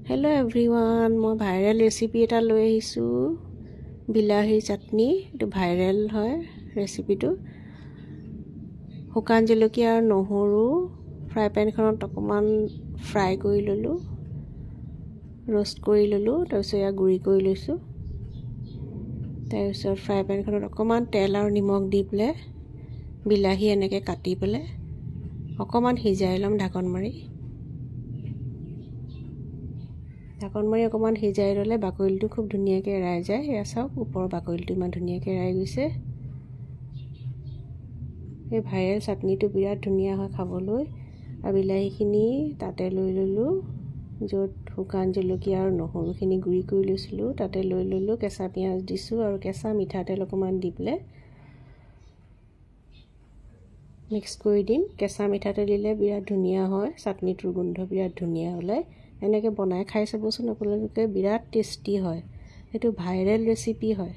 Hello everyone, মই viral recipe এটা লৈ আহিছো বিলাহী চাটনি। এটো ভাইৰেল হয় ৰেচিপিটো। শুকান জলকীয়া আৰু নহৰু ফ্ৰাই পেনখনত অকমান ফ্ৰাই কৰি ললো, रोस्ट কৰি ললো, তাৰপিছত ইয়া গুৰি কৰি লৈছো। তাৰপিছত ফ্ৰাই পেনখনত অকমান তেল আৰু নিমখ দি পেলে বিলাহী এনেকে কাটি পেলে অকমান সিজাই লম ঢাকন মাৰি। ঢাকন মাৰি অকমান সিজাই ললে বাকলিটো খুব ধুনীয়াকৈ এৰাই যায়। এয়া চাওক ওপৰৰ বাকলিটো ইমান ধুনীয়াকৈ এৰাই গৈছে। এই ভাইৰেল চাটনিটো বিৰাট ধুনীয়া হয় খাবলৈ। আৰু বিলাহীখিনি তাতে লৈ ললো, য'ত শুকান জলকীয়া আৰু নহৰুখিনি গুৰি কৰি লৈছিলো তাতে লৈ ললো। কেঁচা পিঁয়াজ দিছো আৰু কেঁচা মিঠাতেল অকমান দি পেলে মিক্স কৰি দিম। কেঁচা মিঠাতেল দিলে বিৰাট ধুনীয়া হয়, চাটনিটোৰ গোন্ধ বিৰাট ধুনীয়া ওলায়। এনেকে বনাই খাই চাবচোন আপোনালোকে, বিৰাট টেষ্টি হয়। এটো ভাইৰেল ৰেচিপি হয়।